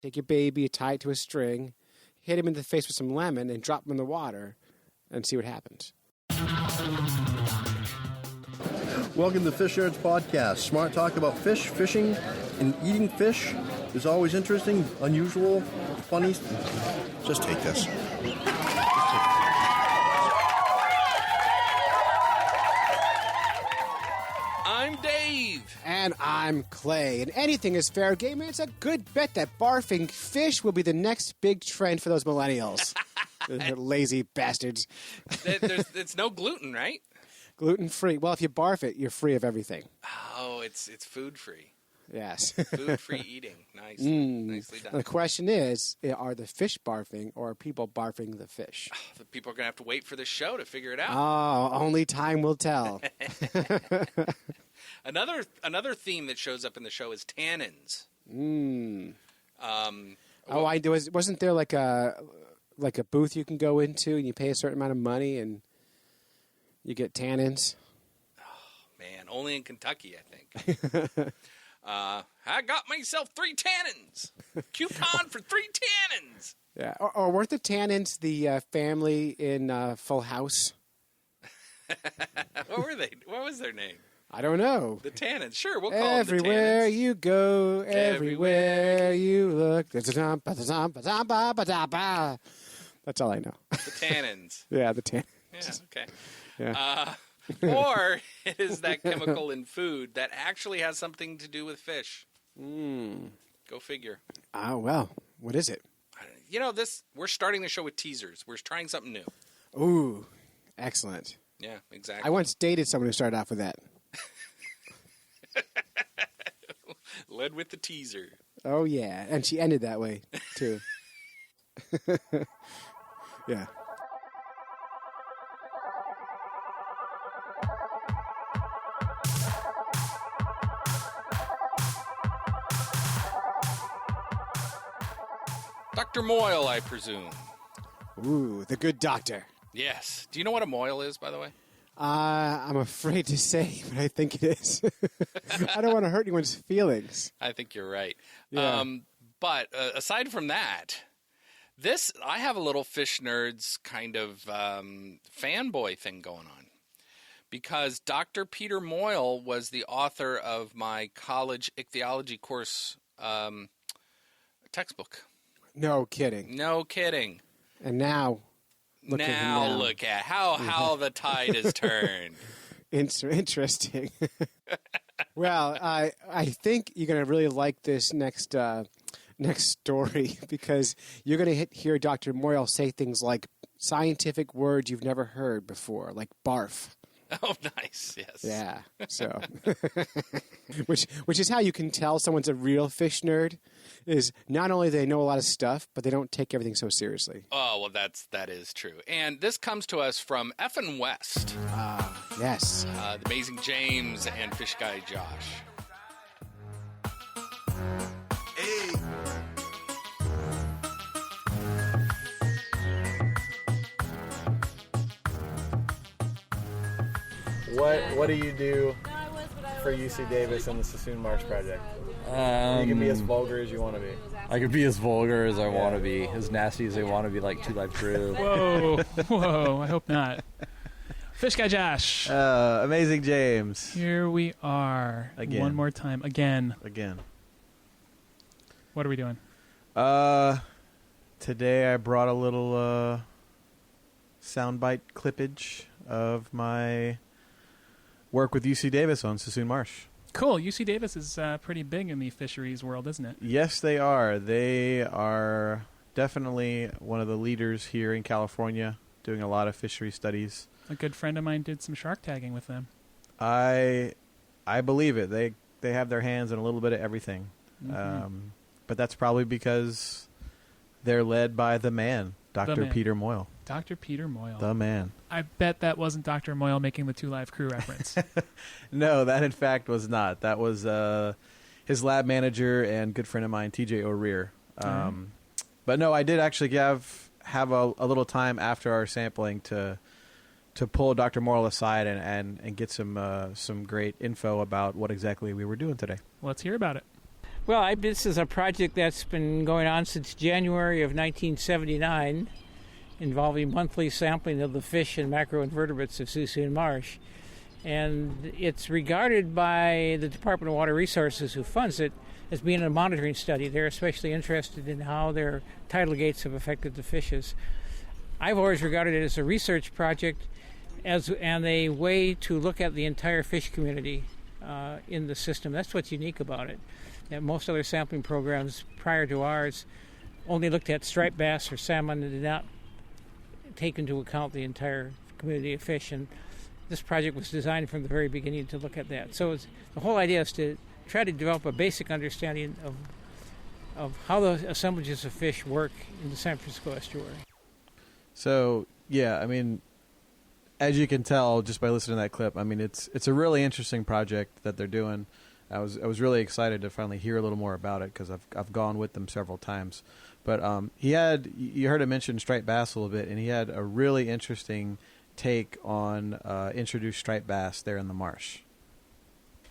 Take your baby, tie it to a string, hit him in the face with some lemon, and drop him in the water and see what happens. Welcome to Fish Nerds Podcast. Smart talk about fish, fishing, and eating fish is always interesting, unusual, funny. Just take this. I'm Dave. And I'm Clay. And anything is fair game, and it's a good bet that barfing fish will be the next big trend for those millennials. Lazy bastards. It's no gluten, right? Gluten-free. Well, if you barf it, you're free of everything. Oh, it's food-free. Yes. Food-free eating. Nice. Nicely done. The question is, are the fish barfing or are people barfing the fish? The people are going to have to wait for this show to figure it out. Oh, only time will tell. Another theme that shows up in the show is tannins. Wasn't there like a booth you can go into and you pay a certain amount of money and you get tannins? Oh, man, only in Kentucky, I think. I got myself 3 tannins. Coupon for 3 tannins. Yeah, or weren't the tannins the family in Full House? What were they? What was their name? I don't know. The tannins. Sure, we'll call everywhere them the tannins. you go, everywhere you look. That's all I know. The tannins. Yeah, the tannins. Yeah, okay. Yeah. Or it is that chemical in food that actually has something to do with fish. Go figure. Oh, well, what is it? You know, we're starting the show with teasers. We're trying something new. Ooh, excellent. Yeah, exactly. I once dated someone who started off with that. Led with the teaser. Oh, yeah. And she ended that way, too. Yeah. Dr. Moyle, I presume. Ooh, the good doctor. Yes. Do you know what a moil is, by the way? I'm afraid to say, but I think it is. I don't want to hurt anyone's feelings. I think you're right. Yeah. But aside from that, I have a little Fish Nerds kind of fanboy thing going on. Because Dr. Peter Moyle was the author of my college ichthyology course textbook. No kidding. No kidding. And now... Look at how the tide has turned. Interesting. Well, I think you're going to really like this next story because you're going to hear Dr. Moyle say things like scientific words you've never heard before, like barf. Oh, nice. Yes. Yeah. So, which is how you can tell someone's a real fish nerd. Is not only they know a lot of stuff, but they don't take everything so seriously. Oh well, that is true. And this comes to us from F and West. Yes. The amazing James and Fish Guy Josh. Hey. What do you do for UC Davis and the Suisun Marsh project? You can be as vulgar as you want to be. I could be as vulgar as I want to be, as nasty as I want to be, like 2 Live Crew. Whoa, I hope not. Fish Guy Josh. Amazing James. Here we are. Again. One more time. Again. What are we doing? Today I brought a little soundbite clippage of my work with UC Davis on Suisun Marsh. Cool. UC Davis is pretty big in the fisheries world, isn't it? Yes, they are. They are definitely one of the leaders here in California, doing a lot of fishery studies. A good friend of mine did some shark tagging with them. I believe it. They have their hands in a little bit of everything. Mm-hmm. But that's probably because they're led by the man, Dr. Peter Moyle. Dr. Peter Moyle. The man. I bet that wasn't Dr. Moyle making the 2 Live Crew reference. No, that in fact was not. That was his lab manager and good friend of mine, TJ O'Rear. But no, I did actually have a little time after our sampling to pull Dr. Moyle aside and get some great info about what exactly we were doing today. Let's hear about it. Well, this is a project that's been going on since January of 1979, involving monthly sampling of the fish and macroinvertebrates of Suisun Marsh. And it's regarded by the Department of Water Resources, who funds it, as being a monitoring study. They're especially interested in how their tidal gates have affected the fishes. I've always regarded it as a research project and a way to look at the entire fish community in the system. That's what's unique about it. And most other sampling programs prior to ours only looked at striped bass or salmon and did not take into account the entire community of fish. And this project was designed from the very beginning to look at that. So the whole idea is to try to develop a basic understanding of how the assemblages of fish work in the San Francisco estuary. So, yeah, I mean, as you can tell just by listening to that clip, I mean, it's a really interesting project that they're doing. I was really excited to finally hear a little more about it because I've gone with them several times. But you heard him mention striped bass a little bit, and he had a really interesting take on introduced striped bass there in the marsh.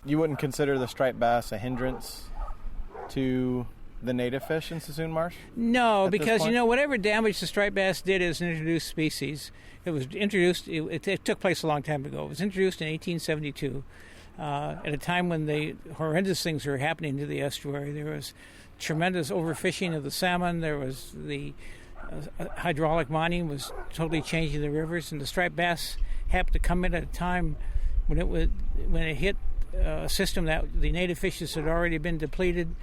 You wouldn't consider the striped bass a hindrance to the native fish in Suisun Marsh? No, because whatever damage the striped bass did as an introduced species, it was introduced. It took place a long time ago. It was introduced in 1872. At a time when the horrendous things were happening to the estuary. There was tremendous overfishing of the salmon. There was the hydraulic mining was totally changing the rivers, and the striped bass happened to come in at a time when it hit a system that the native fishes had already been depleted,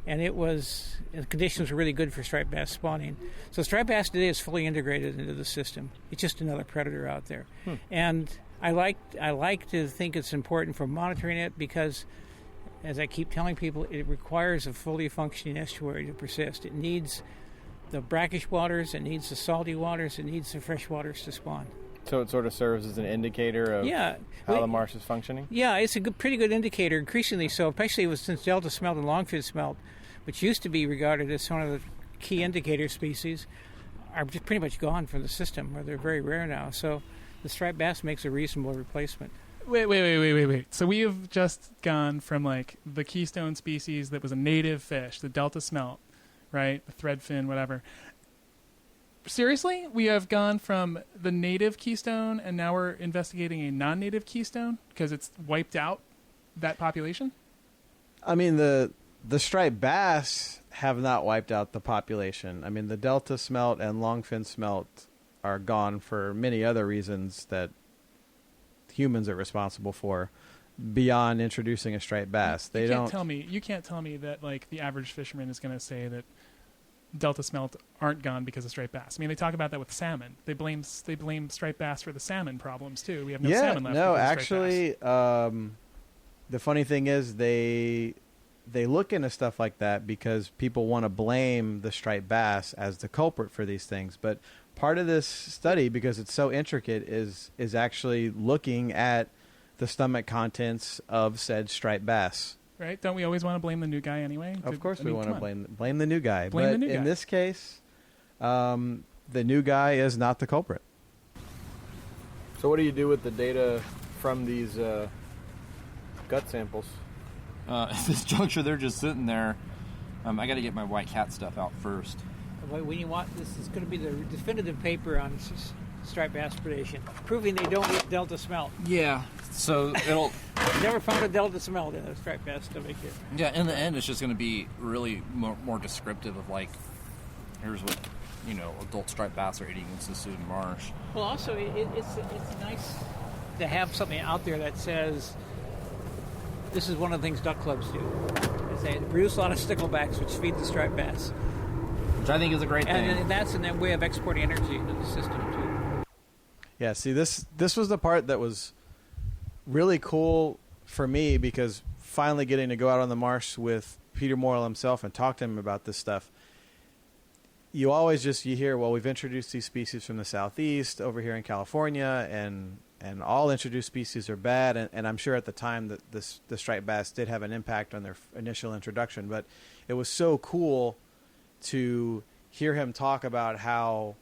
and the conditions were really good for striped bass spawning. So striped bass today is fully integrated into the system. It's just another predator out there, and I like to think it's important for monitoring it because, as I keep telling people, it requires a fully functioning estuary to persist. It needs the brackish waters, it needs the salty waters, it needs the fresh waters to spawn. So it sort of serves as an indicator of how the marsh is functioning? Yeah, it's a pretty good indicator, increasingly so, especially since delta smelt and longfin smelt, which used to be regarded as one of the key indicator species, are just pretty much gone from the system, or they're very rare now. So the striped bass makes a reasonable replacement. Wait. So we have just gone from like the keystone species that was a native fish, the delta smelt, right? The threadfin, whatever. Seriously? We have gone from the native keystone and now we're investigating a non-native keystone because it's wiped out that population? I mean, the striped bass have not wiped out the population. I mean, the delta smelt and longfin smelt are gone for many other reasons that humans are responsible for beyond introducing a striped bass. You can't tell me that like the average fisherman is going to say that delta smelt aren't gone because of striped bass. I mean, they talk about that with salmon. They blame striped bass for the salmon problems too. We have no salmon left. No, actually, the funny thing is they look into stuff like that because people want to blame the striped bass as the culprit for these things. But part of this study, because it's so intricate, is actually looking at the stomach contents of said striped bass. Right? Don't we always want to blame the new guy anyway? Of course we want to blame the new guy. Blame the new guy. In this case, the new guy is not the culprit. So what do you do with the data from these gut samples? At this juncture, they're just sitting there. I got to get my white cat stuff out first. When you want, this is going to be the definitive paper on striped bass predation, proving they don't eat delta smelt. Yeah, so it'll... Never found a delta smelt in a striped bass stomach here. Yeah, in the end, it's just going to be really more descriptive of, like, here's what, adult striped bass are eating in Suisun Marsh. Well, also, it's nice to have something out there that says, this is one of the things duck clubs do. They produce a lot of sticklebacks, which feed the striped bass. Which I think is a great thing. And that's a way of exporting energy into the system, too. Yeah, see, this was the part that was really cool for me because finally getting to go out on the marsh with Peter Moyle himself and talk to him about this stuff. You always you hear, well, we've introduced these species from the southeast over here in California, and all introduced species are bad. And I'm sure at the time that the striped bass did have an impact on their initial introduction, but it was so cool to hear him talk about how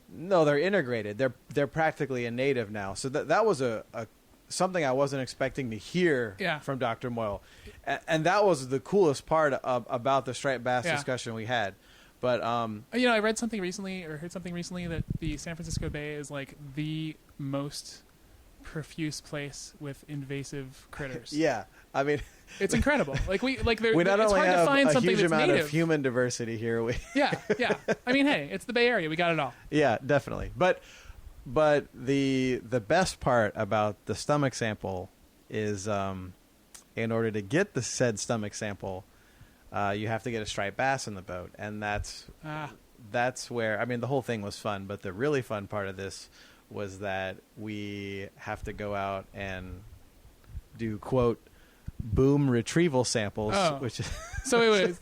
they're integrated. They're practically a native now. So that was a something I wasn't expecting to hear Yeah. from Dr. Moyle. And that was the coolest part about the striped bass Yeah. discussion we had. But I read something recently, or heard something recently, that the San Francisco Bay is like the most profuse place with invasive critters. yeah, I mean, It's incredible. Like we not it's only hard to have find a something huge that's amount native. of human diversity here. Yeah. I mean, hey, it's the Bay Area. We got it all. Yeah, definitely. But the best part about the stomach sample is, in order to get the said stomach sample, you have to get a striped bass in the boat, and that's where, I mean, the whole thing was fun, but the really fun part of this was that we have to go out and do, quote, boom retrieval samples, which is So it was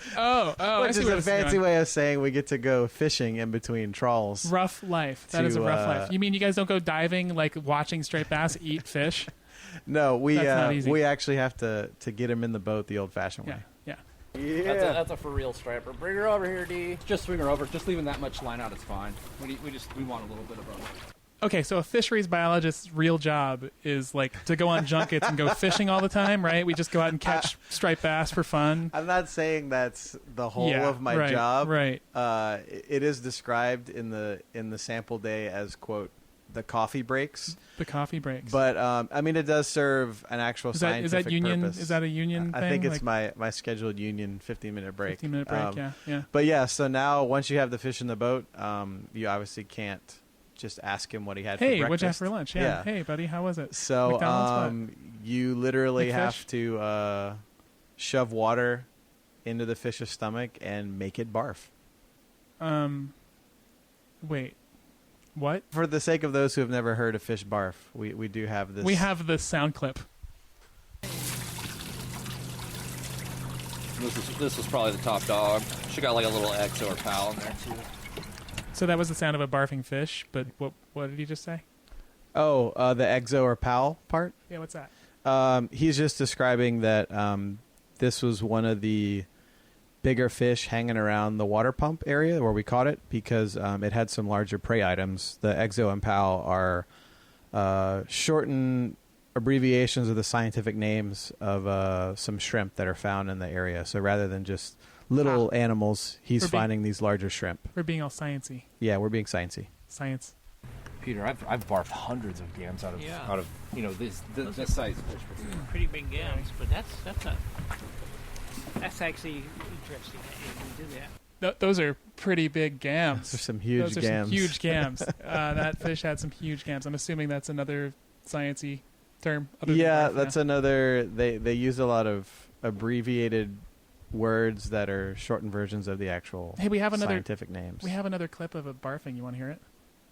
which is a fancy way of saying we get to go fishing in between trawls. Rough life. That is a rough life. You mean you guys don't go diving, like watching striped bass eat fish? No, That's not easy. we actually have to get him in the boat the old-fashioned way. Yeah. That's a for real striper. Bring her over here, D. Just swing her over. Just leaving that much line out is fine. We want a little bit of a... Okay, so a fisheries biologist's real job is like to go on junkets and go fishing all the time, right? We just go out and catch striped bass for fun. I'm not saying that's the whole of my job. Right. It is described in the sample day as, quote, the coffee breaks. The coffee breaks. But I mean, it does serve an actual scientific union? purpose. Is that a union thing? I think it's my scheduled union 15-minute break. 15-minute break. Yeah. But yeah, so now once you have the fish in the boat, you obviously can't just ask him what he had for breakfast. Hey, what'd you have for lunch? Yeah. Hey, buddy, how was it? So McDonald's, you literally Big have fish? to shove water into the fish's stomach and make it barf. Wait. What? For the sake of those who have never heard a fish barf, we do have this. We have the sound clip. This was probably the top dog. She got like a little X or pal in there too. So that was the sound of a barfing fish, but what did he just say? Oh, the exo or pal part? Yeah, what's that? He's just describing that this was one of the bigger fish hanging around the water pump area where we caught it because it had some larger prey items. The exo and pal are shortened abbreviations of the scientific names of some shrimp that are found in the area. So rather than just little animals, he's finding these larger shrimp. We're being all sciencey. Yeah, we're being sciencey. Science. Peter, I've barfed hundreds of gams out of this size fish. Pretty big gams, but that's actually interesting that you can do that. Those are pretty big gams. Those are some huge gams. Some huge gams. That fish had some huge gams. I'm assuming that's another sciencey term. Yeah, that's another. They use a lot of abbreviated words that are shortened versions of the actual scientific names. We have another clip of a barfing. You want to hear it?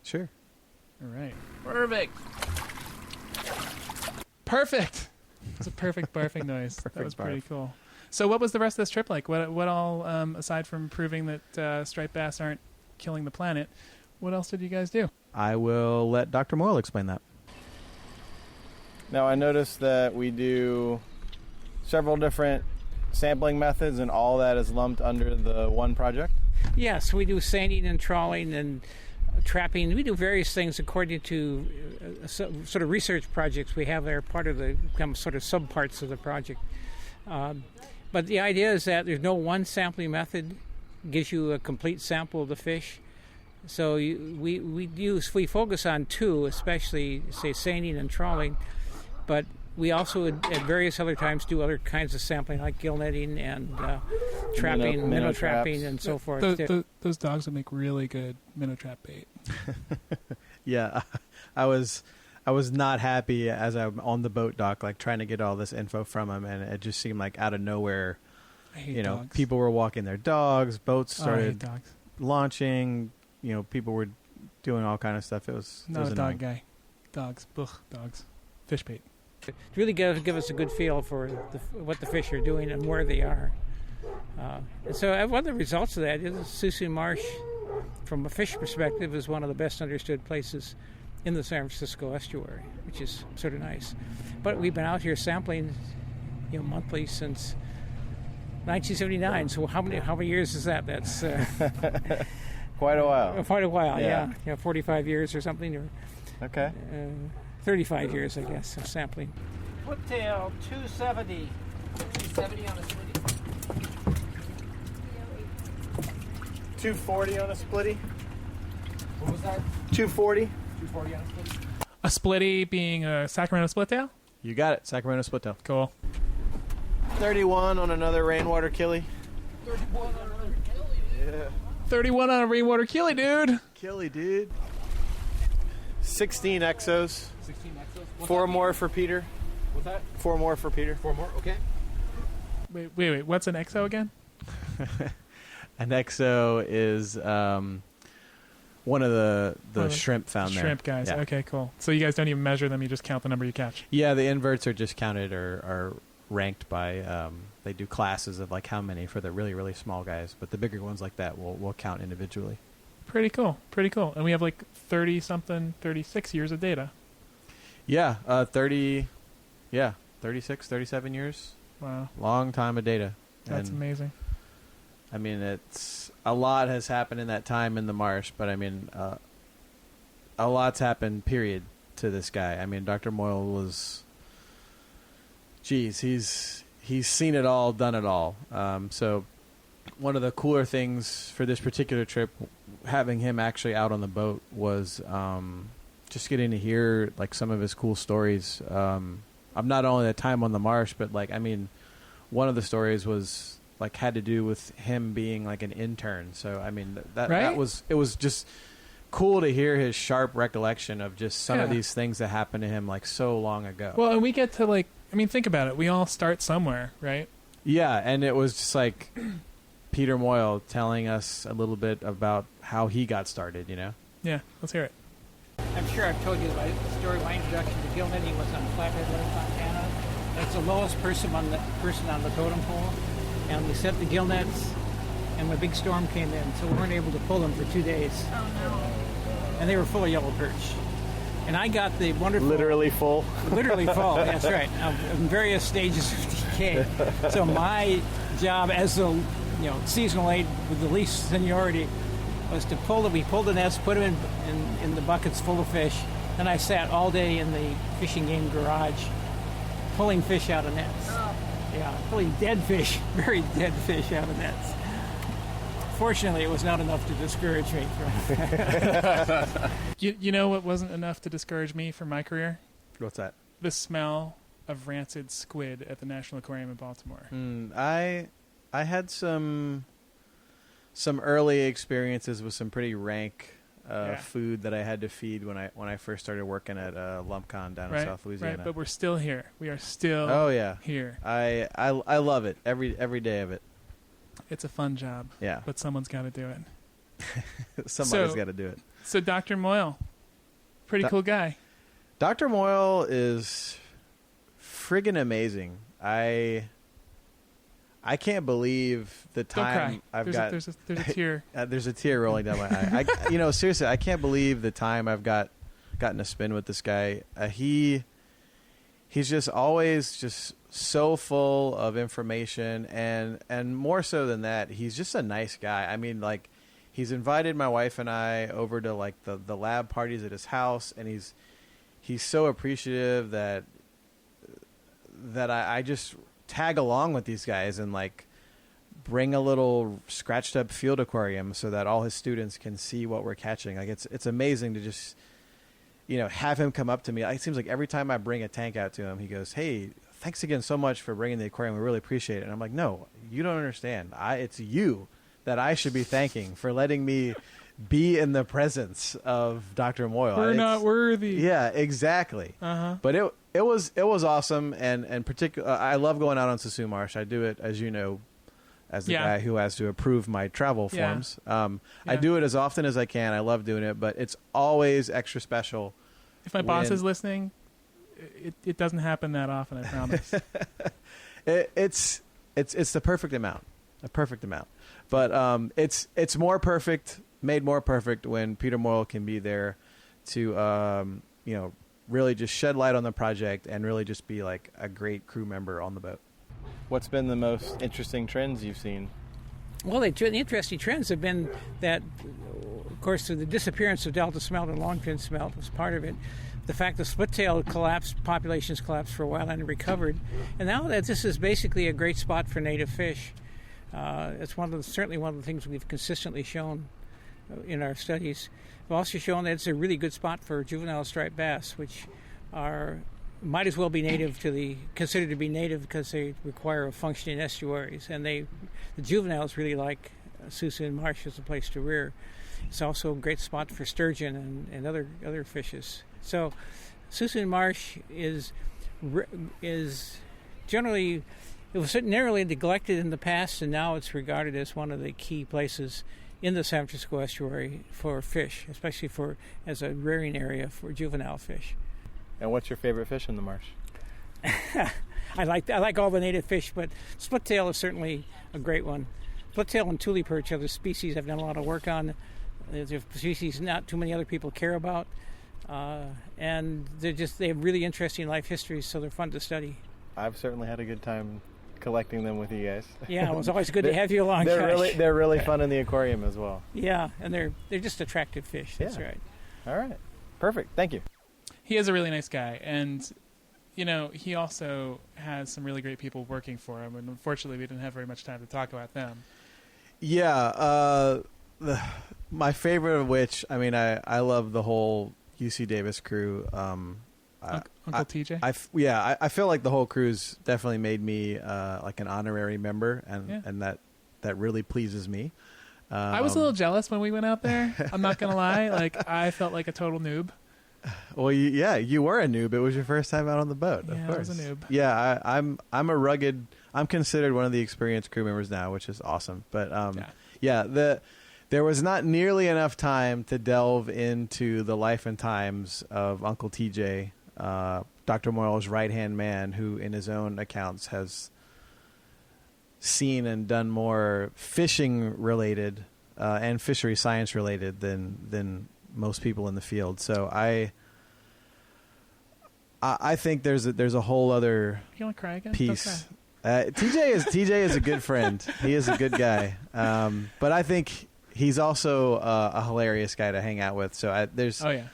Sure. All right. Perfect. It's a perfect barfing noise. That was pretty cool. So what was the rest of this trip like? What all, aside from proving that striped bass aren't killing the planet, what else did you guys do? I will let Dr. Moyle explain that. Now, I noticed that we do several different sampling methods, and all that is lumped under the one project? Yes, we do seining and trawling and trapping. We do various things according to sort of research projects we have that are part of the sort of subparts of the project. But the idea is that there's no one sampling method gives you a complete sample of the fish. So we focus on two, especially say seining and trawling, but we also at various other times do other kinds of sampling like gill netting and trapping, minnow trapping, and so forth. Those dogs would make really good minnow trap bait. Yeah, I was not happy as I'm on the boat dock, like trying to get all this info from him, and it just seemed like out of nowhere, dogs. People were walking their dogs, boats I hate started dogs. launching, people were doing all kind of stuff. It was Not a annoying. dog guy. Dogs. Ugh, dogs. Fish bait. To really give us a good feel for what the fish are doing and where they are. And so one of the results of that is Suisun Marsh, from a fish perspective, is one of the best understood places in the San Francisco estuary, which is sort of nice. But we've been out here sampling, monthly since 1979. So how many years is that? That's quite a while. Quite a while, yeah. 45 years or something. Okay. 35 years, I guess, of sampling. Foot-tail, 270. 270 on a splitty. 240 on a splitty. What was that? 240. 240 on a splitty. A splitty being a Sacramento split tail? You got it, Sacramento splittail. Cool. 31 on another rainwater killie. 31 on a rainwater killie, dude. Killy, dude. 16 exos. 16 exos. 4 more for Peter. What's that? 4 more for Peter. 4 more, okay. Wait. What's an exo again? An exo is one of the shrimp found there. Shrimp guys. Yeah. Okay, cool. So you guys don't even measure them. You just count the number you catch. Yeah, the inverts are just counted or are ranked by, they do classes of like how many for the really, really small guys. But the bigger ones like that we'll count individually. Pretty cool. And we have like 30-something, 36 years of data. Yeah, 36, 37 years. Wow. Long time of data. That's And, amazing. I mean, it's a lot has happened in that time in the marsh, but I mean, a lot's happened, period, to this guy. I mean, Dr. Moyle was, he's seen it all, done it all. So one of the cooler things for this particular trip, having him actually out on the boat, was just getting to hear like some of his cool stories. I'm not only the time on the marsh, but like, I mean, one of the stories was like had to do with him being like an intern. So I mean that was just cool to hear his sharp recollection of just some of these things that happened to him like so long ago. Well, and we get to like, I mean, think about it. We all start somewhere, right? Yeah, and it was just like Peter Moyle telling us a little bit about how he got started, you know? Yeah, let's hear it. I'm sure I've told you the story. My introduction to gill netting was on Flathead Lake, Montana. It's the lowest person on the totem pole, and we set the gill nets, and a big storm came in, so we weren't able to pull them for 2 days. Oh no! And they were full of yellow perch, and I got the wonderful Literally full. Literally full. That's right. In various stages of decay. So my job as the seasonal aide with the least seniority was to pull them. We pulled the nets, put them in the buckets full of fish. Then I sat all day in the fishing game garage pulling fish out of nets. Oh. Yeah, pulling dead fish, very dead fish out of nets. Fortunately, it was not enough to discourage me. You know what wasn't enough to discourage me from my career? What's that? The smell of rancid squid at the National Aquarium in Baltimore. I had some early experiences with some pretty rank food that I had to feed when I first started working at LumpCon down in South Louisiana. Right, but we're still here. We are still here. I love it every day of it. It's a fun job. Yeah. But someone's got to do it. Somebody's got to do it. So Dr. Moyle, pretty cool guy. Dr. Moyle is friggin' amazing. I can't believe the time I've got. There's a tear. There's a tear rolling down my eye. Seriously, I can't believe the time I've gotten to spend with this guy. He's just always just so full of information, and more so than that, he's just a nice guy. I mean, like, he's invited my wife and I over to like the lab parties at his house, and he's so appreciative that I just tag along with these guys and like bring a little scratched up field aquarium so that all his students can see what we're catching. Like it's amazing to just have him come up to me. It seems like every time I bring a tank out to him, he goes, "Hey, thanks again so much for bringing the aquarium. We really appreciate it." And I'm like, "No, you don't understand. It's you that I should be thanking for letting me be in the presence of Dr. Moyle. We're not worthy." Yeah, exactly. But it was awesome, and particular. I love going out on Suisun Marsh. I do it, as you know, as the guy who has to approve my travel forms. I do it as often as I can. I love doing it, but it's always extra special. If my boss is listening, it doesn't happen that often, I promise. It's the perfect amount. A perfect amount. But it's more perfect, made more perfect when Peter Moyle can be there to really just shed light on the project and really just be like a great crew member on the boat. What's been the most interesting trends you've seen? Well, the interesting trends have been that, of course, the disappearance of delta smelt and longfin smelt was part of it. the fact the split-tailed populations collapsed for a while and recovered, and now that this is basically a great spot for native fish. It's certainly one of the things we've consistently shown in our studies. We've also shown that it's a really good spot for juvenile striped bass, which might as well be considered to be native because they require a functioning estuaries, and the juveniles really like Suisun Marsh as a place to rear. It's also a great spot for sturgeon and other fishes. So Suisun Marsh is generally, it was narrowly neglected in the past, and now it's regarded as one of the key places in the San Francisco estuary for fish, especially as a rearing area for juvenile fish. And what's your favorite fish in the marsh? I like all the native fish, but splittail is certainly a great one. Splittail and tule perch are the species I've done a lot of work on. They're species not too many other people care about, and they have really interesting life histories, so they're fun to study. I've certainly had a good time collecting them with you guys. Yeah, it was always good to have you along. They're really fun in the aquarium as well. Yeah, and they're just attractive fish. That's right. All right, perfect. Thank you. He is a really nice guy, and he also has some really great people working for him, and unfortunately we didn't have very much time to talk about them. Yeah, my favorite of which, I love the whole UC Davis crew. Uncle TJ? I feel like the whole crew's definitely made me like an honorary member, and that really pleases me. I was a little jealous when we went out there. I'm not going to lie. Like, I felt like a total noob. Well, you were a noob. It was your first time out on the boat. Yeah, of course. I was a noob. Yeah, I'm a rugged. I'm considered one of the experienced crew members now, which is awesome. But there was not nearly enough time to delve into the life and times of Uncle TJ, Dr. Moyle's right-hand man, who in his own accounts has seen and done more fishing-related and fishery science-related than most people in the field. So I think there's a whole other you want to cry again? piece. TJ is a good friend. He is a good guy. But I think he's also a hilarious guy to hang out with. So there's. Oh yeah.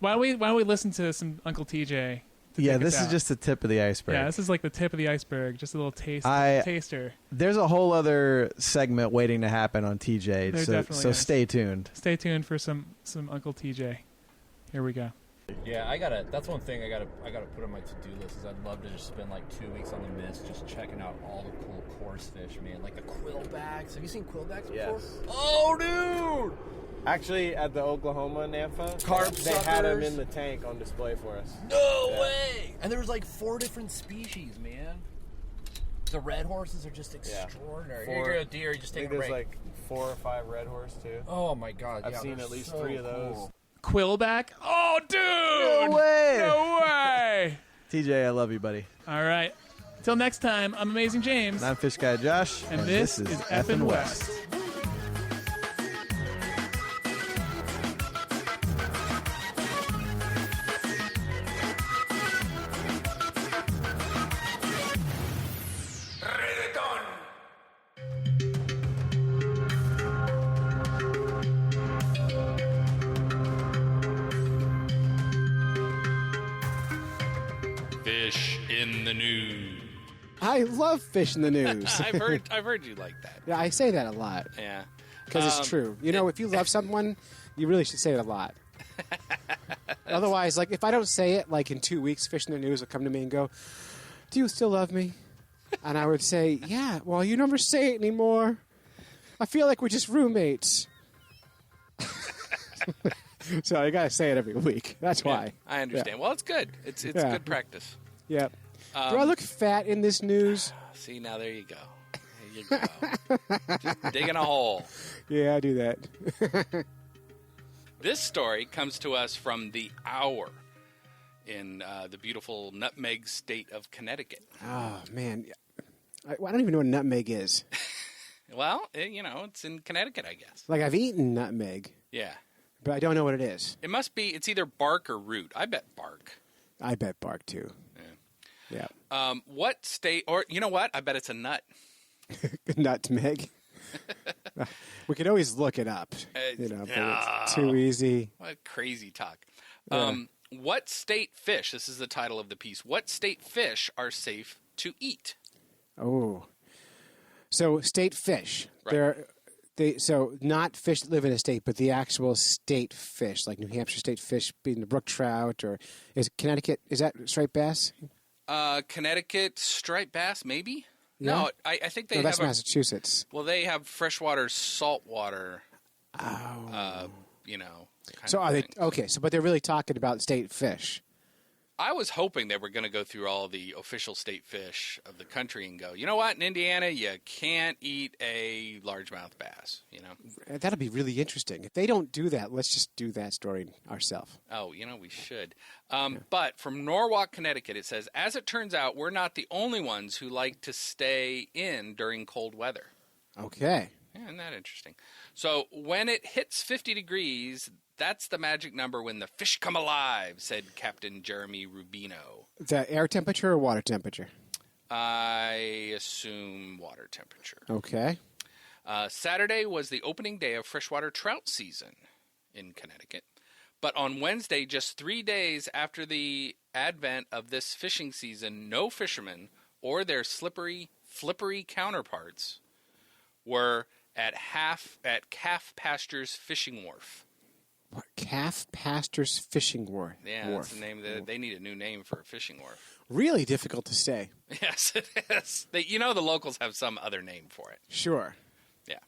Why don't we listen to some Uncle TJ? This is just the tip of the iceberg. Yeah, this is like the tip of the iceberg. Just a little taster. There's a whole other segment waiting to happen on TJ. So stay tuned. Stay tuned for some Uncle TJ. Here we go. Yeah, that's one thing I gotta put on my to-do list is I'd love to just spend like 2 weeks on the mist just checking out all the cool coarse fish, man. Like the quillbacks. Have you seen quillbacks before? Yes. Oh, dude! Actually, at the Oklahoma NAMFA, Carp they had them suckers. in the tank on display for us. No way! And there was like 4 different species, man. The red horses are just extraordinary. You're a deer, you just take a break. There's like 4 or 5 red horse too. Oh my god! I've seen at least 3 of those. Cool. Quillback? Oh, dude! No way! No way! TJ, I love you, buddy. All right. Till next time, I'm Amazing James. And I'm Fish Guy Josh. And this is Effin' West. Fish in the news. I love fish in the news. I've heard you like that. Yeah, I say that a lot Yeah. because it's true. If you love someone, you really should say it a lot. Otherwise, like if I don't say it, like in 2 weeks, fish in the news will come to me and go, "Do you still love me?" And I would say, "Yeah." Well, you never say it anymore. I feel like we're just roommates. So I gotta say it every week. That's why. I understand. Yeah. Well, it's good. It's good practice. Yeah. Do I look fat in this news? See, now there you go. There you go. Just digging a hole. Yeah, I do that. This story comes to us from The Hour in the beautiful nutmeg state of Connecticut. Oh, man. I don't even know what nutmeg is. Well, it's in Connecticut, I guess. Like, I've eaten nutmeg, Yeah. but I don't know what it is. It must be, it's either bark or root. I bet bark. I bet bark, too. Yeah. What state, or you know what? I bet it's a nut. Nutmeg. We could always look it up, but it's too easy. What crazy talk. What state fish, this is the title of the piece, what state fish are safe to eat? Oh. So state fish. Right. So not fish that live in a state, but the actual state fish, like New Hampshire state fish being the brook trout, or is Connecticut, is that striped bass? Connecticut striped bass, maybe? Yeah? No, I think they No, have that's Massachusetts. Well, they have freshwater, saltwater, Oh. kind So of are they, thing. okay, so but they're really talking about state fish. I was hoping they were going to go through all the official state fish of the country and go, you know what, in Indiana, you can't eat a largemouth bass, That'll be really interesting. If they don't do that, let's just do that story ourselves. Oh, we should. But from Norwalk, Connecticut, it says, as it turns out, we're not the only ones who like to stay in during cold weather. Okay. Yeah, isn't that interesting? So when it hits 50 degrees, that's the magic number when the fish come alive, said Captain Jeremy Rubino. The air temperature or water temperature? I assume water temperature. Okay. Saturday was the opening day of freshwater trout season in Connecticut. But on Wednesday, just 3 days after the advent of this fishing season, no fishermen or their slippery, flippery counterparts were at Calf Pastures Fishing Wharf. What, Calf Pastures Fishing Wharf? Yeah, that's the name. They need a new name for a fishing wharf. Really difficult to say. Yes, it is. The locals have some other name for it. Sure. Yeah.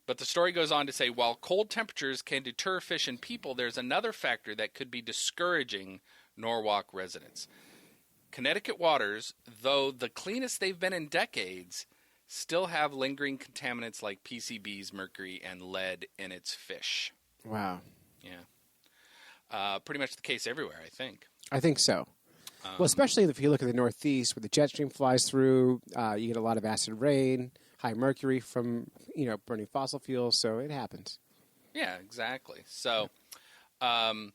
But the story goes on to say, while cold temperatures can deter fish and people, there's another factor that could be discouraging Norwalk residents. Connecticut waters, though the cleanest they've been in decades, still have lingering contaminants like PCBs, mercury, and lead in its fish. Wow. Yeah. Pretty much the case everywhere, I think. I think so. Well, especially if you look at the Northeast, where the jet stream flies through, you get a lot of acid rain, high mercury from burning fossil fuels, so it happens. Yeah, exactly. So, the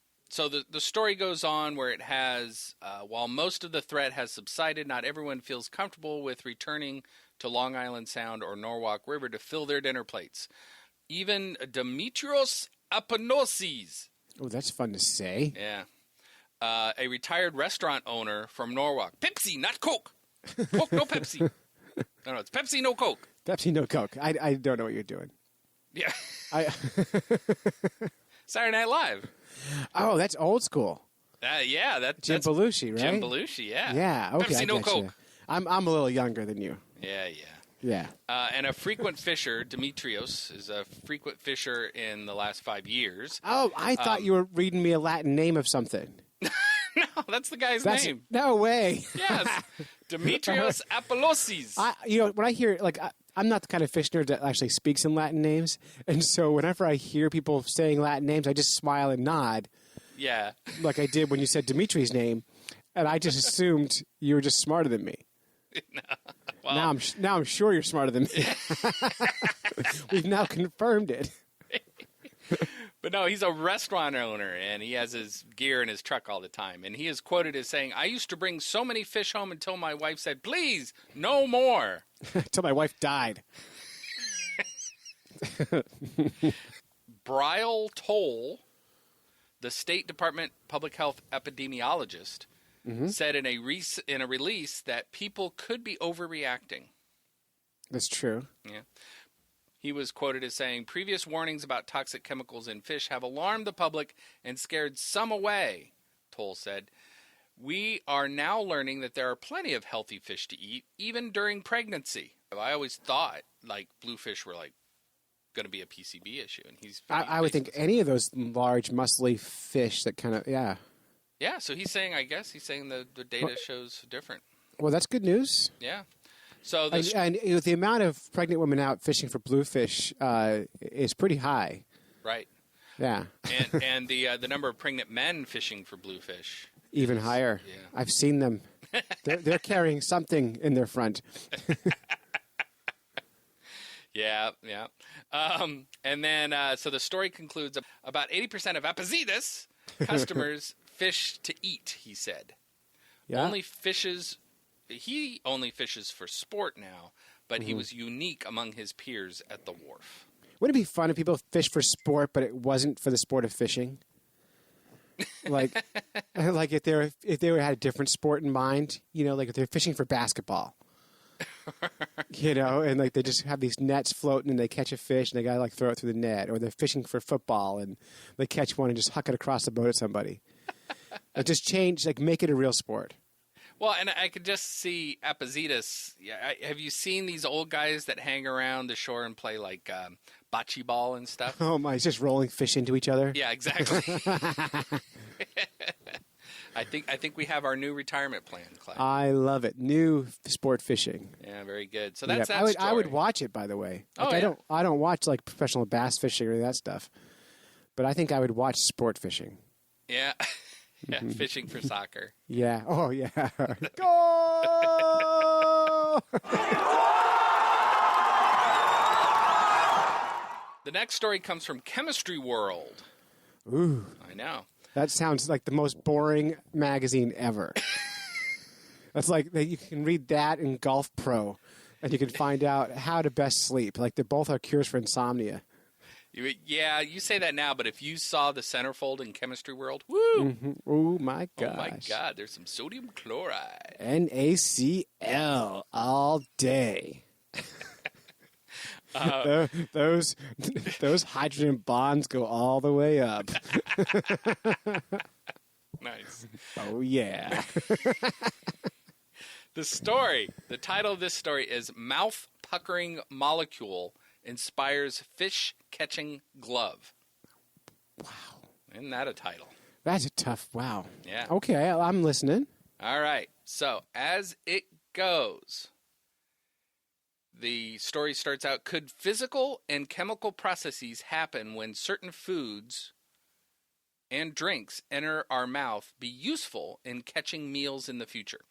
story goes on where it has, while most of the threat has subsided, not everyone feels comfortable with returning to Long Island Sound or Norwalk River to fill their dinner plates. Even Demetrios Apanosis. Oh, that's fun to say. Yeah. A retired restaurant owner from Norwalk. Pepsi, not Coke. Coke, no Pepsi. No, it's Pepsi, no Coke. Pepsi, no Coke. I don't know what you're doing. Yeah. Saturday Night Live. Oh, that's old school. Yeah, that's Jim Belushi, right? Jim Belushi, yeah. Yeah, okay. Pepsi, I no getcha. Coke. I'm a little younger than you. Yeah. Yeah. And a frequent fisher, Demetrios, is a frequent fisher in the last 5 years. Oh, I thought you were reading me a Latin name of something. No, that's the guy's name. No way. Yes, Demetrios Apolosis. When I hear, I'm not the kind of fish nerd that actually speaks in Latin names. And so whenever I hear people saying Latin names, I just smile and nod. Yeah. Like I did when you said Dimitri's name. And I just assumed you were just smarter than me. No. Well, now I'm sure you're smarter than me. We've now confirmed it. But no, he's a restaurant owner, and he has his gear in his truck all the time. And he is quoted as saying, "I used to bring so many fish home until my wife said, 'Please, no more.'" Until my wife died. Brian Toll, the State Department public health epidemiologist, said in a release that people could be overreacting. That's true. Yeah. He was quoted as saying, "Previous warnings about toxic chemicals in fish have alarmed the public and scared some away," Toll said. "We are now learning that there are plenty of healthy fish to eat, even during pregnancy." I always thought, bluefish were, going to be a PCB issue. And I would think any of those large, muscly fish that kind of, yeah. Yeah, so he's saying the data shows different. Well, that's good news. Yeah. So and the amount of pregnant women out fishing for bluefish is pretty high. Right. Yeah. and the number of pregnant men fishing for bluefish even higher. Yeah. I've seen them. They're carrying something in their front. Yeah. And then so the story concludes about 80% of Apazidis customers fish to eat, he said. Yeah. He only fishes for sport now, but he was unique among his peers at the wharf. Wouldn't it be fun if people fish for sport, but it wasn't for the sport of fishing? Like, like if they had a different sport in mind, like if they're fishing for basketball, and like they just have these nets floating and they catch a fish and they gotta like throw it through the net, or they're fishing for football and they catch one and just huck it across the boat at somebody. Like just change, like make it a real sport. Well, and I could just see Appositas. Yeah, have you seen these old guys that hang around the shore and play like bocce ball and stuff? Oh my! It's just rolling fish into each other. Yeah, exactly. I think we have our new retirement plan, Clyde. I love it. New sport fishing. Yeah, very good. So that's that. I would watch it. By the way, I don't watch like professional bass fishing or any of that stuff, but I think I would watch sport fishing. Yeah. Yeah, fishing for soccer. Yeah. Oh, yeah. Go! The next story comes from Chemistry World. Ooh. I know. That sounds like the most boring magazine ever. That's like you can read that in Golf Pro, and you can find out how to best sleep. Like they both are cures for insomnia. Yeah, you say that now, but if you saw the centerfold in Chemistry World, woo! Mm-hmm. Oh, my gosh. Oh, my God. There's some sodium chloride. NaCl all day. Those hydrogen bonds go all the way up. Nice. Oh, yeah. The title of this story is Mouth Puckering Molecule Inspires Fish-Catching Glove. Wow. Isn't that a title? That's a tough, wow. Yeah. Okay, I'm listening. All right. So, as it goes, the story starts out, could physical and chemical processes happen when certain foods and drinks enter our mouth be useful in catching meals in the future?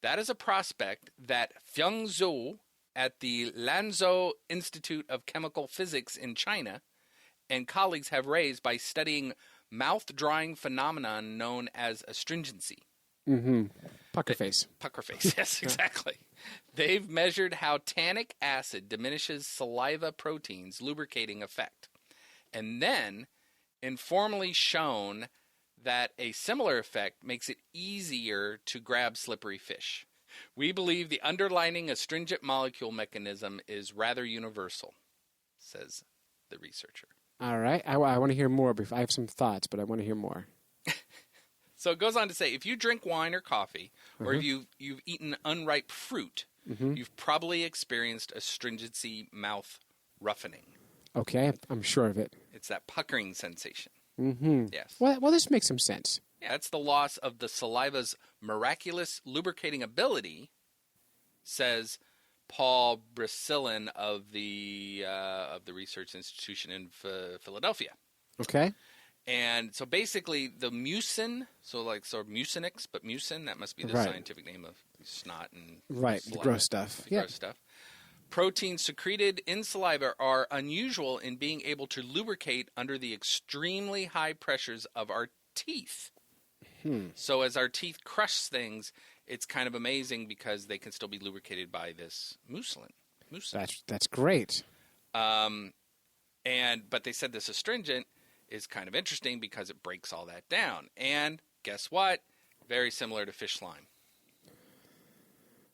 That is a prospect that Feng Zhou at the Lanzhou Institute of Chemical Physics in China and colleagues have raised by studying mouth-drying phenomenon known as astringency. Mm-hmm. Pucker face. Pucker face, yes, exactly. They've measured how tannic acid diminishes saliva proteins' lubricating effect, and then informally shown that a similar effect makes it easier to grab slippery fish. We believe the underlying astringent molecule mechanism is rather universal, says the researcher. All right. I want to hear more. I have some thoughts, but I want to hear more. So it goes on to say, if you drink wine or coffee, or if you've eaten unripe fruit, you've probably experienced astringency mouth roughening. Okay, I'm sure of it. It's that puckering sensation. Mm-hmm. Yes. Well, this makes some sense. Yeah, that's the loss of the saliva's miraculous lubricating ability, says Paul Bricillin of the research institution in Philadelphia. Okay. And so basically the mucin, mucinix, but mucin, that must be the scientific name of snot and the gross stuff. Gross stuff. Proteins secreted in saliva are unusual in being able to lubricate under the extremely high pressures of our teeth. So as our teeth crush things, it's kind of amazing because they can still be lubricated by this mucin. That's great. But they said this astringent is kind of interesting because it breaks all that down. And guess what? Very similar to fish slime.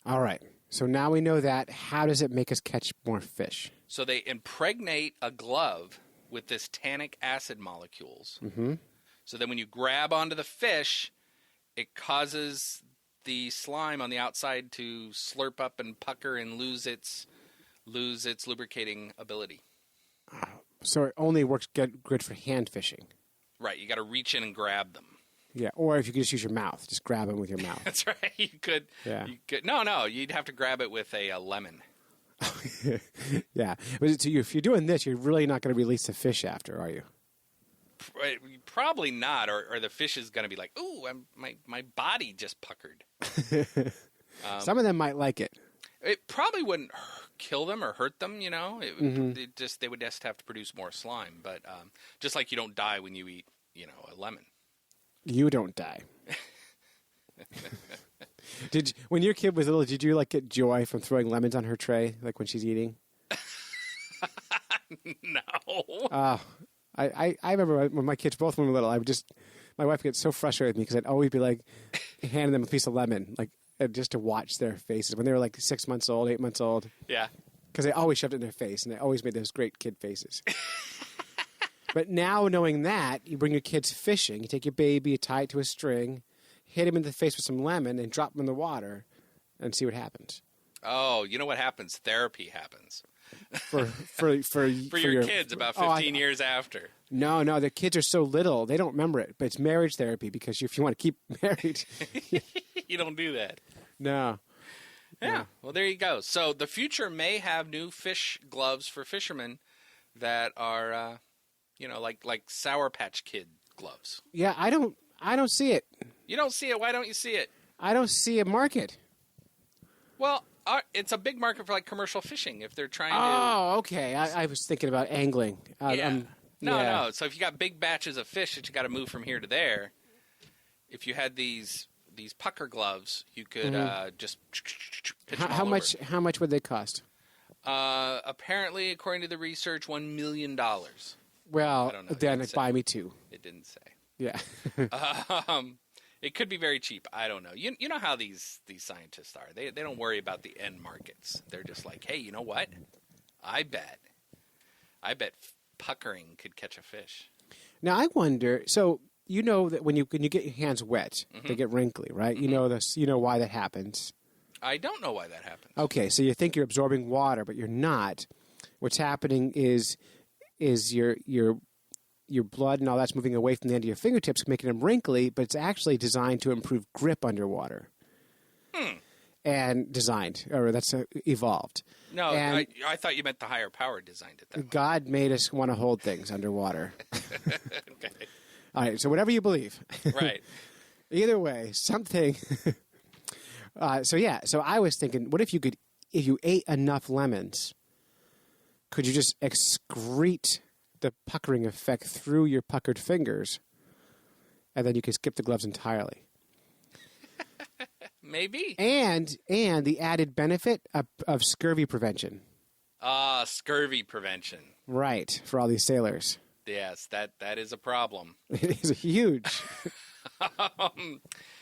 All right. So now we know that. How does it make us catch more fish? So they impregnate a glove with this tannic acid molecules. Mm-hmm. So then when you grab onto the fish, it causes the slime on the outside to slurp up and pucker and lose its lubricating ability. So it only works good for hand fishing. Right. You got to reach in and grab them. Yeah, or if you could just use your mouth, just grab them with your mouth. That's right. You could. Yeah. No. You'd have to grab it with a lemon. Yeah. But if you're doing this, you're really not going to release the fish after, are you? Probably not. Or the fish is going to be like, ooh, my body just puckered. Some of them might like it. It probably wouldn't kill them or hurt them, you know. They would just have to produce more slime. But just like you don't die when you eat, a lemon. You don't die. When your kid was little, did you get joy from throwing lemons on her tray, like when she's eating? No. I remember when my kids both were little, my wife gets so frustrated with me because I'd always be like handing them a piece of lemon, like just to watch their faces when they were like 6 months old, 8 months old. Yeah. Because they always shoved it in their face, and they always made those great kid faces. But now knowing that, you bring your kids fishing, you take your baby, you tie it to a string, hit him in the face with some lemon, and drop him in the water, and see what happens. Oh, you know what happens? Therapy happens. For your kids about 15 years after. No, the kids are so little, they don't remember it. But it's marriage therapy because if you want to keep married. You don't do that. No. Yeah, well, there you go. So the future may have new fish gloves for fishermen that are, like Sour Patch Kid gloves. Yeah, I don't see it. You don't see it? Why don't you see it? I don't see a market. Well, it's a big market for like commercial fishing if they're trying to. Oh, okay. I was thinking about angling. No. So if you got big batches of fish that you got to move from here to there, if you had these pucker gloves, you could just pitch them all over. How much would they cost? Apparently, according to the research, $1 million. Well, I don't know. then buy me two. It didn't say. Yeah. It could be very cheap. I don't know. You know how these scientists are. They don't worry about the end markets. They're just like, hey, you know what? I bet puckering could catch a fish. Now I wonder. So you know that when you get your hands wet, they get wrinkly, right? You know this. You know why that happens. I don't know why that happens. Okay, so you think you're absorbing water, but you're not. What's happening is your blood and all that's moving away from the end of your fingertips, making them wrinkly, but it's actually designed to improve grip underwater. And that's evolved. No, and I thought you meant the higher power designed it that way. God made us want to hold things underwater. Okay. All right, so whatever you believe. Right. Either way, something. So I was thinking, what if you ate enough lemons, could you just excrete the puckering effect through your puckered fingers, and then you can skip the gloves entirely? Maybe. And the added benefit of scurvy prevention. Scurvy prevention. Right, for all these sailors. Yes, that is a problem. It is huge.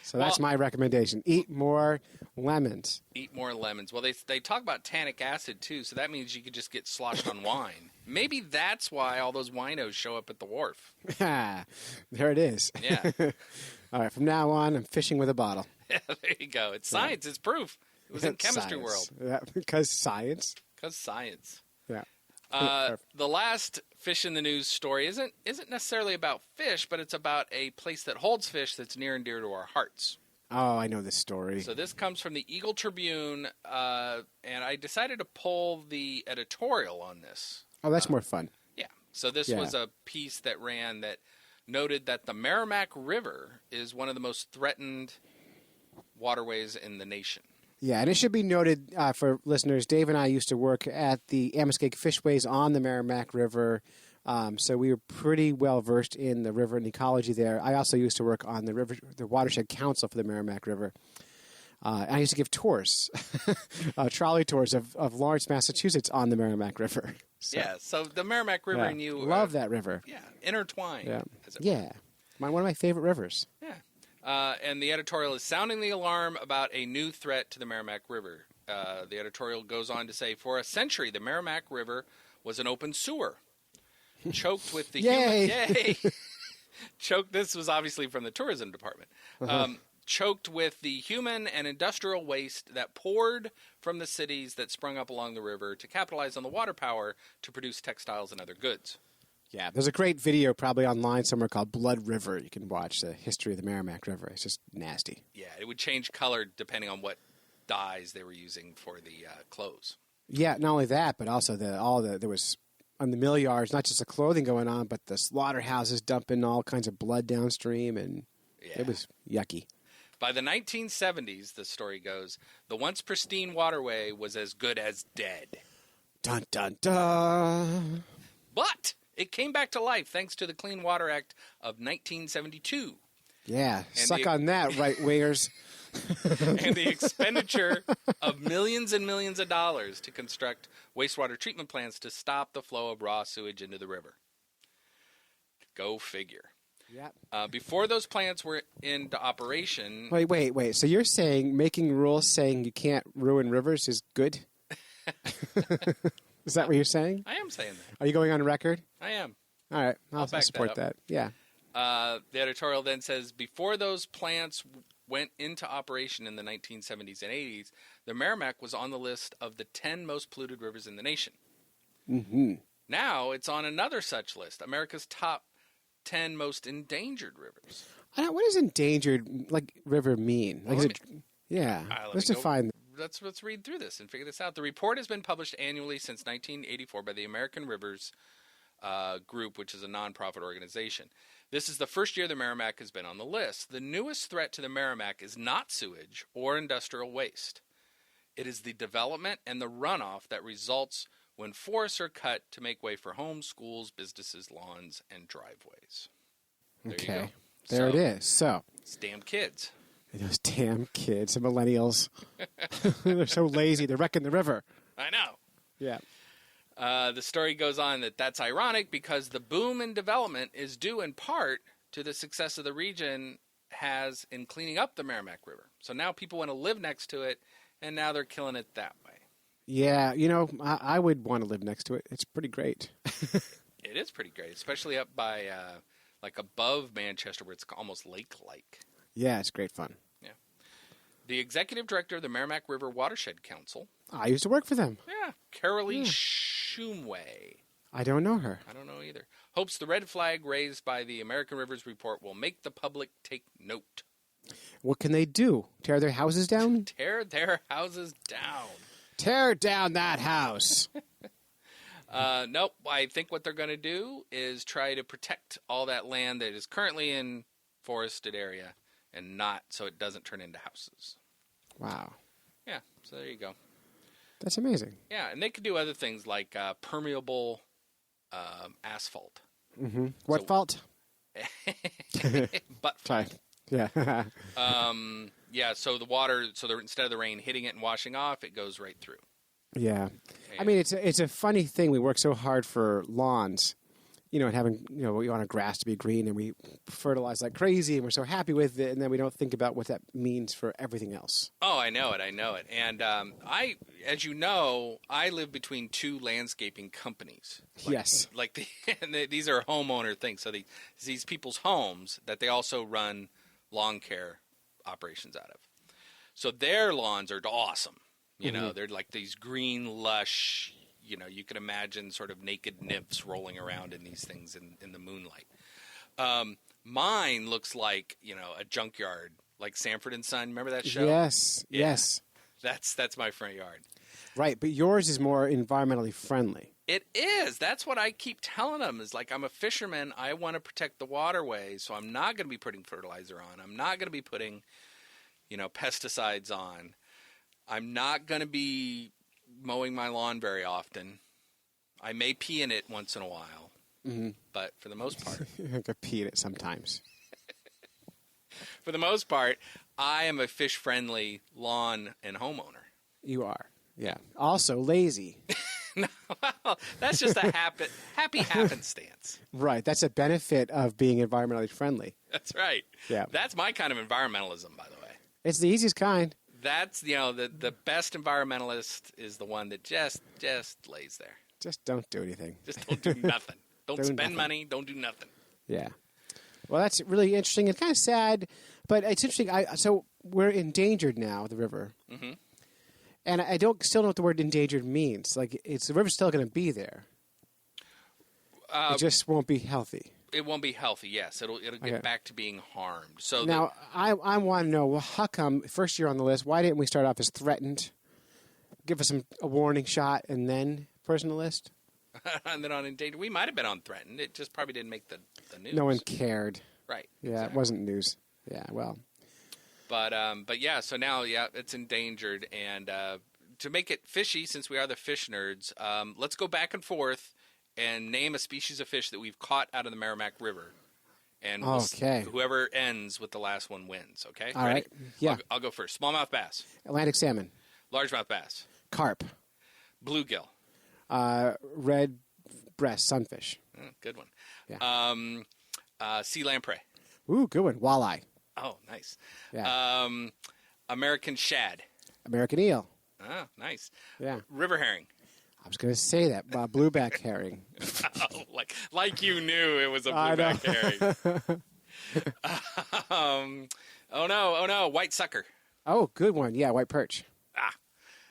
So that's my recommendation. Eat more lemons. Eat more lemons. Well, they talk about tannic acid, too, so that means you could just get sloshed on wine. Maybe that's why all those winos show up at the wharf. There it is. Yeah. All right, from now on, I'm fishing with a bottle. Yeah, there you go. It's science. It's proof. It was in chemistry world. Yeah, because science. Because science. Yeah. The last fish in the news story isn't necessarily about fish, but it's about a place that holds fish that's near and dear to our hearts. Oh, I know this story. So this comes from the Eagle Tribune, and I decided to pull the editorial on this. Oh, that's more fun. Yeah. So this was a piece that ran that noted that the Merrimack River is one of the most threatened waterways in the nation. Yeah, and it should be noted for listeners, Dave and I used to work at the Amoskeag Fishways on the Merrimack River, so we were pretty well versed in the river and ecology there. I also used to work on the Watershed Council for the Merrimack River. And I used to give tours, trolley tours of Lawrence, Massachusetts on the Merrimack River. So the Merrimack River and you... Love that river. Yeah, intertwined. Yeah, one of my favorite rivers. Yeah. And the editorial is sounding the alarm about a new threat to the Merrimack River. The editorial goes on to say, for a century, the Merrimack River was an open sewer, choked with the This was obviously from the tourism department. Choked with the human and industrial waste that poured from the cities that sprung up along the river to capitalize on the water power to produce textiles and other goods. Yeah, there's a great video probably online somewhere called Blood River. You can watch the history of the Merrimack River. It's just nasty. Yeah, it would change color depending on what dyes they were using for the clothes. Yeah, not only that, but also there was on the mill yards, not just the clothing going on, but the slaughterhouses dumping all kinds of blood downstream, and it was yucky. By the 1970s, the story goes, the once pristine waterway was as good as dead. Dun, dun, dun. But it came back to life thanks to the Clean Water Act of 1972. Yeah, suck on that, right-wingers. And the expenditure of millions and millions of dollars to construct wastewater treatment plants to stop the flow of raw sewage into the river. Go figure. Yep. Before those plants were into operation... Wait. So you're saying making rules saying you can't ruin rivers is good? Is that what you're saying? I am saying that. Are you going on record? I am. All right. I'll back support that up. that. Yeah. The editorial then says, before those plants went into operation in the 1970s and 80s, the Merrimack was on the list of the 10 most polluted rivers in the nation. Mm-hmm. Now it's on another such list, America's top 10 most endangered rivers. What does endangered river mean? Let Let's me define. Let's read through this and figure this out. The report has been published annually since 1984 by the American Rivers Group, which is a nonprofit organization. This is the first year the Merrimack has been on the list. The newest threat to the Merrimack is not sewage or industrial waste. It is the development and the runoff that results when forests are cut to make way for homes, schools, businesses, lawns, and driveways. There you go. There it is. So, it's damn kids. Those damn kids, the millennials. They're so lazy. They're wrecking the river. I know. Yeah. The story goes on that's ironic because the boom in development is due in part to the success of the region has in cleaning up the Merrimack River. So now people want to live next to it, and now they're killing it that way. Yeah, I would want to live next to it. It's pretty great. It is pretty great, especially up by, above Manchester where it's almost lake-like. Yeah, it's great fun. Yeah. The executive director of the Merrimack River Watershed Council. I used to work for them. Yeah, Carolee Shumway. I don't know her. I don't know either. Hopes the red flag raised by the American Rivers Report will make the public take note. What can they do? Tear their houses down? Tear their houses down. Tear down that house. Nope. I think what they're going to do is try to protect all that land that is currently in forested area and not so it doesn't turn into houses. Wow. Yeah, so there you go. That's amazing. Yeah, and they could do other things like permeable asphalt. Mm-hmm. What fault? Butt Sorry. Yeah. Yeah, so the water, instead of the rain hitting it and washing off, it goes right through. Yeah. I mean, it's a funny thing. We work so hard for lawns, and having, we want our grass to be green, and we fertilize like crazy, and we're so happy with it, and then we don't think about what that means for everything else. Oh, I know it. And as you know, I live between two landscaping companies. Yes. These are homeowner things. So these people's homes that they also run lawn care operations out of. So their lawns are awesome. They're like these green, lush, you can imagine sort of naked nymphs rolling around in these things in the moonlight. Mine looks like, a junkyard, like Sanford and Son. Remember that show? Yes, yeah. Yes. That's my front yard. Right, but yours is more environmentally friendly. It is. That's what I keep telling them is I'm a fisherman. I want to protect the waterways, so I'm not going to be putting fertilizer on. I'm not going to be putting, pesticides on. I'm not going to be mowing my lawn very often. I may pee in it once in a while, but for the most part... I could pee in it sometimes. For the most part, I am a fish-friendly lawn and homeowner. You are, yeah. Also lazy. No, well, that's just a happy happenstance. Right, that's a benefit of being environmentally friendly. That's right. Yeah. That's my kind of environmentalism, by the way. It's the easiest kind. That's, the best environmentalist is the one that just lays there. Just don't do anything. Just don't do nothing. Don't Do spend nothing. money. Don't do nothing. Yeah. Well, that's really interesting. It's kind of sad, but it's interesting. So we're endangered now, the river. Mm-hmm. And I still don't know what the word endangered means. The river's still going to be there. It just won't be healthy. It won't be healthy, yes. It'll get back to being harmed. So now, I want to know, well, how come, first year on the list, why didn't we start off as threatened, give us a warning shot, and then put us on the list? And then on endangered, we might have been on threatened. It just probably didn't make the news. No one cared. Right. Yeah, exactly. It wasn't news. Yeah, well. But yeah, so now, it's endangered. And to make it fishy, since we are the fish nerds, let's go back and forth and name a species of fish that we've caught out of the Merrimack River. And whoever ends with the last one wins, okay? All Ready? right. Yeah. I'll go first. Smallmouth bass. Atlantic salmon. Largemouth bass. Carp. Bluegill. Red breast sunfish. Good one. Yeah. Sea lamprey. Ooh, good one. Walleye. Oh, nice. Yeah. American shad. American eel. Oh, nice. Yeah. River herring. I was going to say that. Blueback herring. Oh, like you knew it was a blueback herring. Oh no, white sucker. Oh, good one. Yeah, white perch.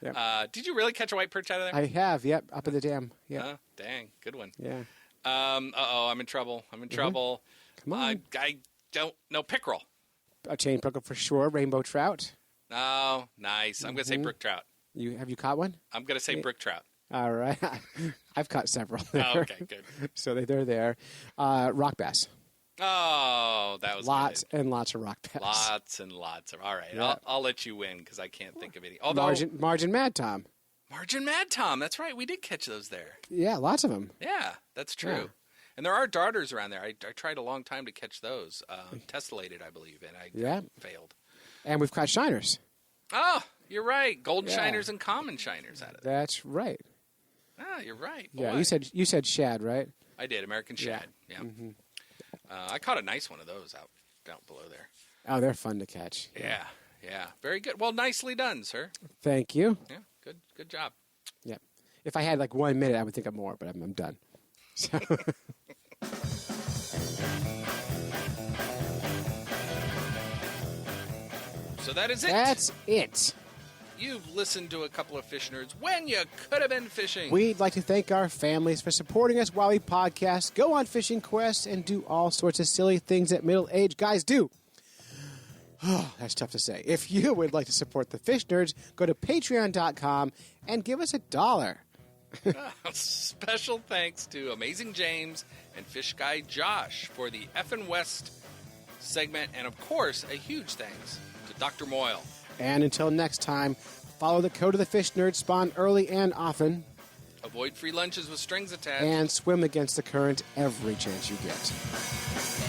Yep. Did you really catch a white perch out of there? I have. Yep, up in the dam. Yeah. Oh, dang, good one. Yeah. I'm in trouble. Come on. I don't know pickerel. A chain pickerel for sure. Rainbow trout. Oh, nice. I'm going to say brook trout. Have you caught one? I'm going to say brook trout. All right. I've caught several there. Oh, okay, good. So they're there. Rock bass. Oh, that was lots good. and lots of rock bass. Lots and lots of. All right, Yeah. I'll let you win because I can't think of any. Although Margin Mad Tom. Margin Mad Tom. That's right. We did catch those there. Yeah, lots of them. Yeah, that's true. Yeah. And there are darters around there. I tried a long time to catch those. Tessellated, I believe, and I failed. And we've caught shiners. Oh, you're right. Golden Yeah. shiners and common shiners out of there. That's right. Ah, you're right. Yeah, Boy. you said shad, right? I did. American shad. Yeah. Mm-hmm. I caught a nice one of those out below there. Oh, they're fun to catch. Yeah. Very good. Well, nicely done, sir. Thank you. Yeah, good job. Yep. If I had like 1 minute, I would think of more, but I'm done. So. So that is it. That's it. You've listened to a couple of fish nerds when you could have been fishing. We'd like to thank our families for supporting us while we podcast, go on fishing quests, and do all sorts of silly things that middle-aged guys do. Oh, that's tough to say. If you would like to support the Fish Nerds, go to patreon.com and give us $1. Special thanks to Amazing James and Fish Guy Josh for the F&N West segment, and of course, a huge thanks to Dr. Moyle. And until next time, follow the code of the Fish Nerds, spawn early and often, Avoid free lunches with strings attached, and swim against the current every chance you get.